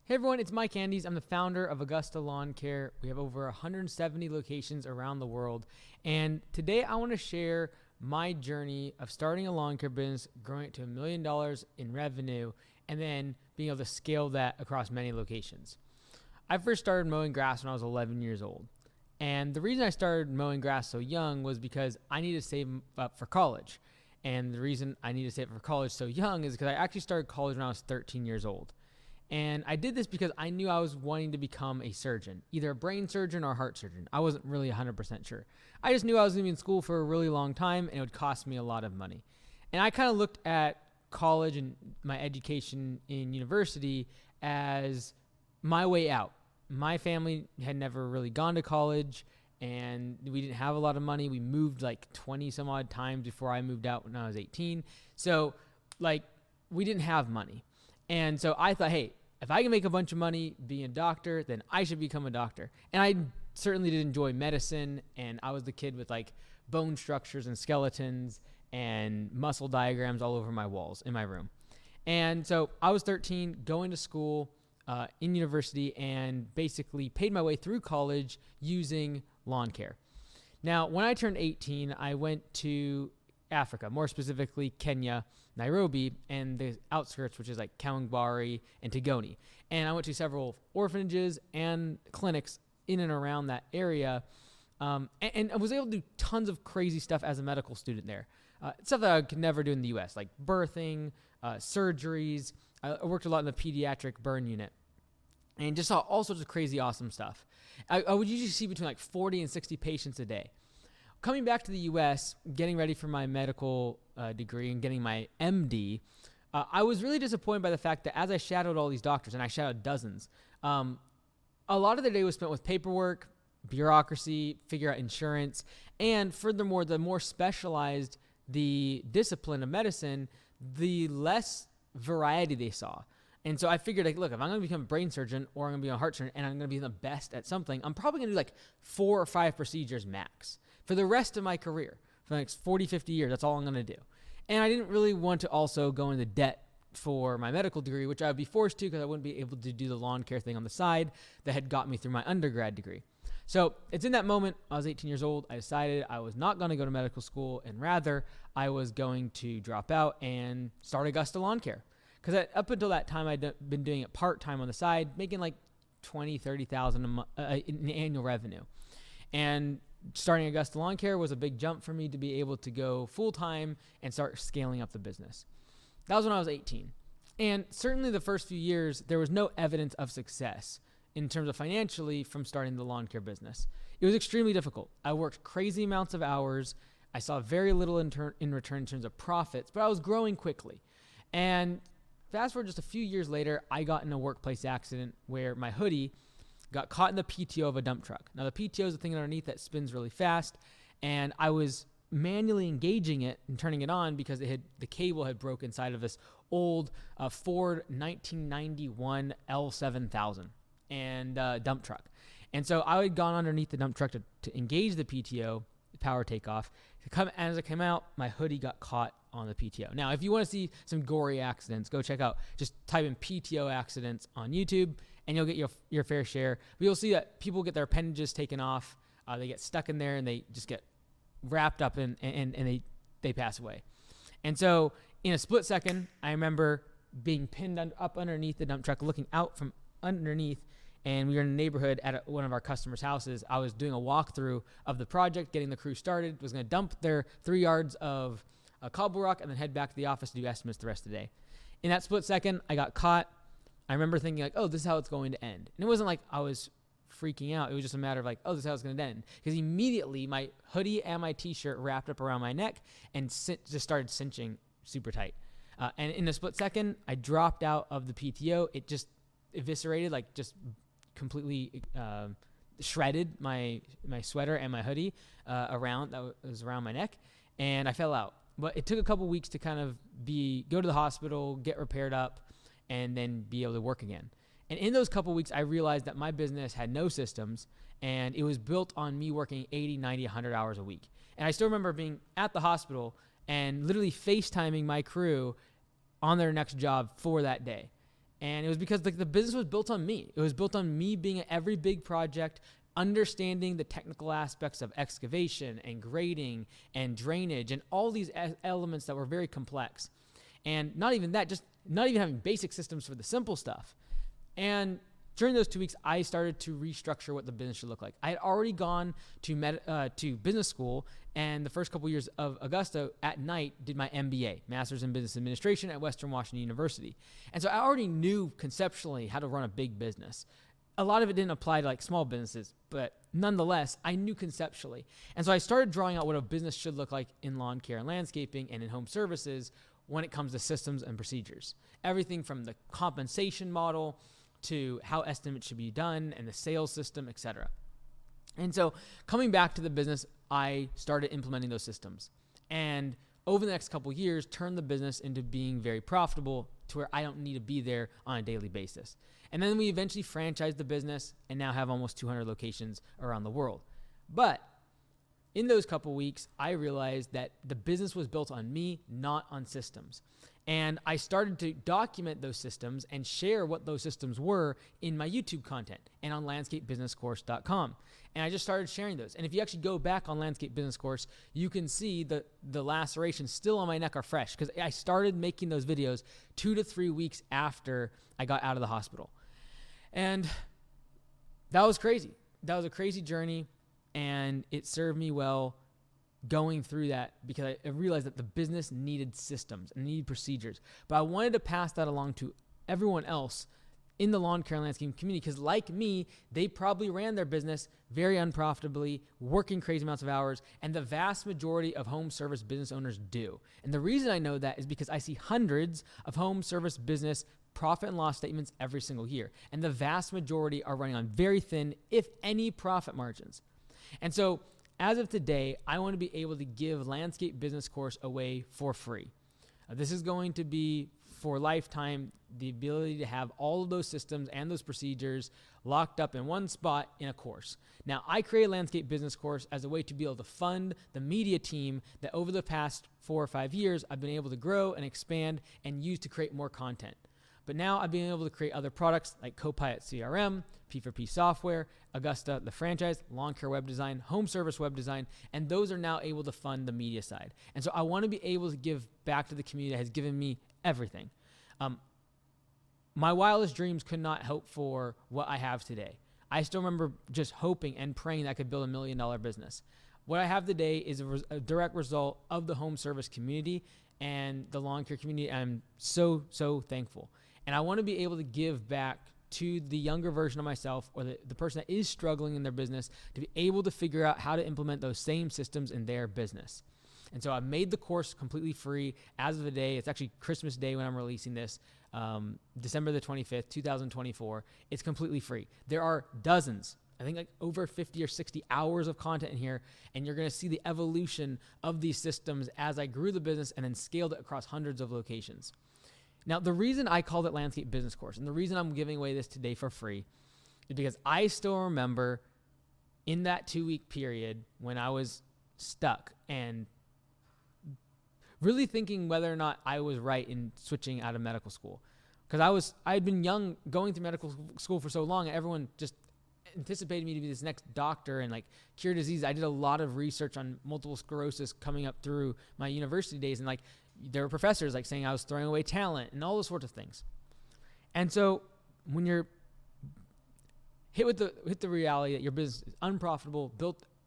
Hey everyone, it's Mike Andes. I'm the founder of Augusta Lawn Care. We have over 170 locations around the world. And today I want to share my journey of starting a lawn care business, growing it to $1 million in revenue, and then being able to scale that across many locations. I first started mowing grass when I was 11 years old. And the reason I started mowing grass so young was because I needed to save up for college. And the reason I needed to save up for college so young is because I actually started college when I was 13 years old. And I did this because I knew I was wanting to become a surgeon, either a brain surgeon or a heart surgeon. I wasn't really 100% sure. I just knew I was going to be in school for a really long time and it would cost me a lot of money. And I kind of looked at college and my education in university as my way out. My family had never really gone to college and we didn't have a lot of money. We moved like 20 some odd times before I moved out when I was 18. So we didn't have money. And so I thought, hey, if I can make a bunch of money being a doctor, then I should become a doctor. And I certainly did enjoy medicine. And I was the kid with like bone structures and skeletons and muscle diagrams all over my walls in my room. And so I was 13, going to school in university, and basically paid my way through college using lawn care. Now, when I turned 18, I went to Africa, more specifically Kenya, Nairobi, and the outskirts, which is like Kawangware and Tigoni. And I went to several orphanages and clinics in and around that area, and I was able to do tons of crazy stuff as a medical student there. Stuff that I could never do in the U.S., like birthing, surgeries. I worked a lot in the pediatric burn unit and just saw all sorts of crazy, awesome stuff. I would usually see between like 40 and 60 patients a day. Coming back to the U.S., getting ready for my medical degree and getting my MD, I was really disappointed by the fact that as I shadowed all these doctors, and I shadowed dozens, a lot of the day was spent with paperwork, bureaucracy, figure out insurance, and furthermore, the more specialized the discipline of medicine, the less variety they saw. And so I figured, like, look, if I'm going to become a brain surgeon or I'm going to be a heart surgeon and I'm going to be the best at something, I'm probably going to do like 4 or 5 procedures max for the rest of my career. For the next 40, 50 years, that's all I'm going to do. And I didn't really want to also go into debt for my medical degree, which I would be forced to because I wouldn't be able to do the lawn care thing on the side that had got me through my undergrad degree. So it's in that moment, I was 18 years old, I decided I was not going to go to medical school, and rather I was going to drop out and start Augusta Lawn Care. Because up until that time, I'd been doing it part-time on the side, making like $20,000, $30,000 in annual revenue. And starting Augusta Lawn Care was a big jump for me to be able to go full-time and start scaling up the business. That was when I was 18. And certainly the first few years, there was no evidence of success in terms of financially from starting the lawn care business. It was extremely difficult. I worked crazy amounts of hours. I saw very little in return in terms of profits, but I was growing quickly. And fast forward just a few years later, I got in a workplace accident where my hoodie got caught in the PTO of a dump truck. Now, the PTO is the thing underneath that spins really fast, and I was manually engaging it and turning it on because the cable had broke inside of this old Ford 1991 L7000 and dump truck. And so I had gone underneath the dump truck to engage the PTO, the power takeoff. As it came out, my hoodie got caught on the PTO. Now, if you want to see some gory accidents, go check out, just type in PTO accidents on YouTube, and you'll get your fair share. But you'll see that people get their appendages taken off, they get stuck in there, and they just get wrapped up and they pass away. And so in a split second, I remember being pinned up underneath the dump truck, looking out from underneath, and we were in a neighborhood at one of our customers' houses. I was doing a walkthrough of the project, getting the crew started, was going to dump their 3 yards of cobble rock and then head back to the office to do estimates the rest of the day. In that split second, I got caught. I remember thinking like, oh, this is how it's going to end. And it wasn't like I was freaking out. It was just a matter of like, oh, this is how it's going to end. Because immediately my hoodie and my t-shirt wrapped up around my neck and just started cinching super tight. And in a split second, I dropped out of the PTO. It just eviscerated, like just completely shredded my sweater and my hoodie that was around my neck, and I fell out. But it took a couple weeks to kind of go to the hospital, get repaired up, and then be able to work again. And in those couple weeks, I realized that my business had no systems, and it was built on me working 80, 90, 100 hours a week. And I still remember being at the hospital and literally FaceTiming my crew on their next job for that day. And it was because the business was built on me. It was built on me being at every big project, understanding the technical aspects of excavation and grading and drainage and all these elements that were very complex. And not even that, just not even having basic systems for the simple stuff. And during those 2 weeks, I started to restructure what the business should look like. I had already gone to business school, and the first couple years of Augusta at night did my MBA, Master's in Business Administration at Western Washington University. And so I already knew conceptually how to run a big business. A lot of it didn't apply to like small businesses, but nonetheless, I knew conceptually. And so I started drawing out what a business should look like in lawn care and landscaping and in home services when it comes to systems and procedures. Everything from the compensation model to how estimates should be done and the sales system, etc. And so coming back to the business, I started implementing those systems. And over the next couple of years, turned the business into being very profitable to where I don't need to be there on a daily basis. And then we eventually franchised the business and now have almost 200 locations around the world. But in those couple of weeks, I realized that the business was built on me, not on systems. And I started to document those systems and share what those systems were in my YouTube content and on landscapebusinesscourse.com. And I just started sharing those. And if you actually go back on Landscape Business Course, you can see the lacerations still on my neck are fresh because I started making those videos 2 to 3 weeks after I got out of the hospital. And that was crazy. That was a crazy journey, and it served me well going through that because I realized that the business needed systems and needed procedures. But I wanted to pass that along to everyone else in the lawn care and landscaping community because like me, they probably ran their business very unprofitably, working crazy amounts of hours, and the vast majority of home service business owners do. And the reason I know that is because I see hundreds of home service business profit and loss statements every single year. And the vast majority are running on very thin, if any, profit margins. And so as of today, I want to be able to give Landscape Business Course away for free. This is going to be for lifetime, the ability to have all of those systems and those procedures locked up in one spot in a course. Now, I created Landscape Business Course as a way to be able to fund the media team that over the past 4 or 5 years, I've been able to grow and expand and use to create more content. But now I've been able to create other products like Copilot CRM, P4P software, Augusta, the franchise, lawn care web design, home service web design, and those are now able to fund the media side. And so I want to be able to give back to the community that has given me everything. My wildest dreams could not hope for what I have today. I still remember just hoping and praying that I could build $1 million business. What I have today is a direct result of the home service community and the lawn care community. I'm so, so thankful. And I want to be able to give back to the younger version of myself or the person that is struggling in their business to be able to figure out how to implement those same systems in their business. And so I've made the course completely free as of the day. It's actually Christmas Day when I'm releasing this, December the 25th, 2024. It's completely free. There are dozens, I think like over 50 or 60 hours of content in here, and you're going to see the evolution of these systems as I grew the business and then scaled it across hundreds of locations. Now, the reason I called it Landscape Business Course and the reason I'm giving away this today for free is because I still remember in that 2-week period when I was stuck and really thinking whether or not I was right in switching out of medical school. Because I had been young, going through medical school for so long, and everyone just anticipated me to be this next doctor and like cure disease. I did a lot of research on multiple sclerosis coming up through my university days, and like there were professors like saying I was throwing away talent and all those sorts of things. And so when you're hit with the reality that your business is unprofitable,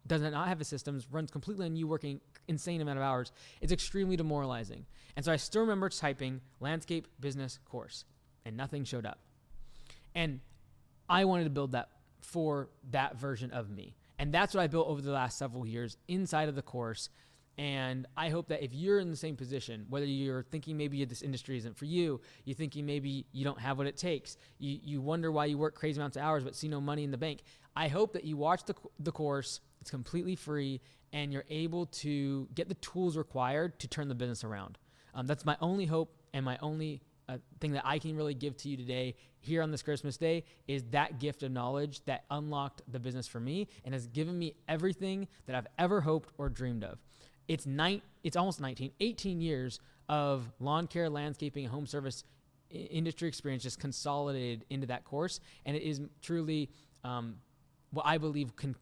does not have the systems, runs completely on you working insane amount of hours, it's extremely demoralizing. And so I still remember typing Landscape Business Course and nothing showed up. And I wanted to build that for that version of me. And that's what I built over the last several years inside of the course. And I hope that if you're in the same position, whether you're thinking maybe this industry isn't for you, you're thinking maybe you don't have what it takes, you wonder why you work crazy amounts of hours but see no money in the bank, I hope that you watch the course. It's completely free, and you're able to get the tools required to turn the business around. That's my only hope and my only thing that I can really give to you today here on this Christmas Day is that gift of knowledge that unlocked the business for me and has given me everything that I've ever hoped or dreamed of. It's almost 18 years of lawn care, landscaping, and home service industry experience just consolidated into that course. And it is truly what I believe can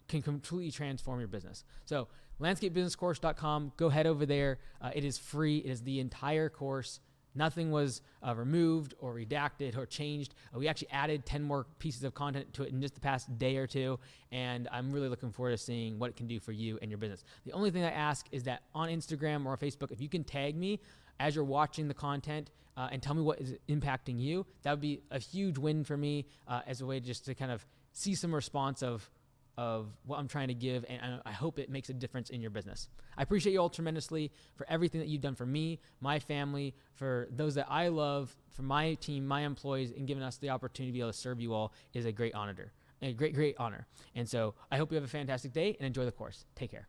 completely transform your business. So landscapebusinesscourse.com, go head over there. It is free. It is the entire course. Nothing was removed or redacted or changed. We actually added 10 more pieces of content to it in just the past day or two, and I'm really looking forward to seeing what it can do for you and your business. The only thing I ask is that on Instagram or Facebook, if you can tag me as you're watching the content and tell me what is impacting you, that would be a huge win for me as a way just to kind of see some response of what I'm trying to give, and I hope it makes a difference in your business. I appreciate you all tremendously for everything that you've done for me, my family, for those that I love, for my team, my employees, and giving us the opportunity to be able to serve you all is a great honor. A great honor. And so I hope you have a fantastic day and enjoy the course. Take care.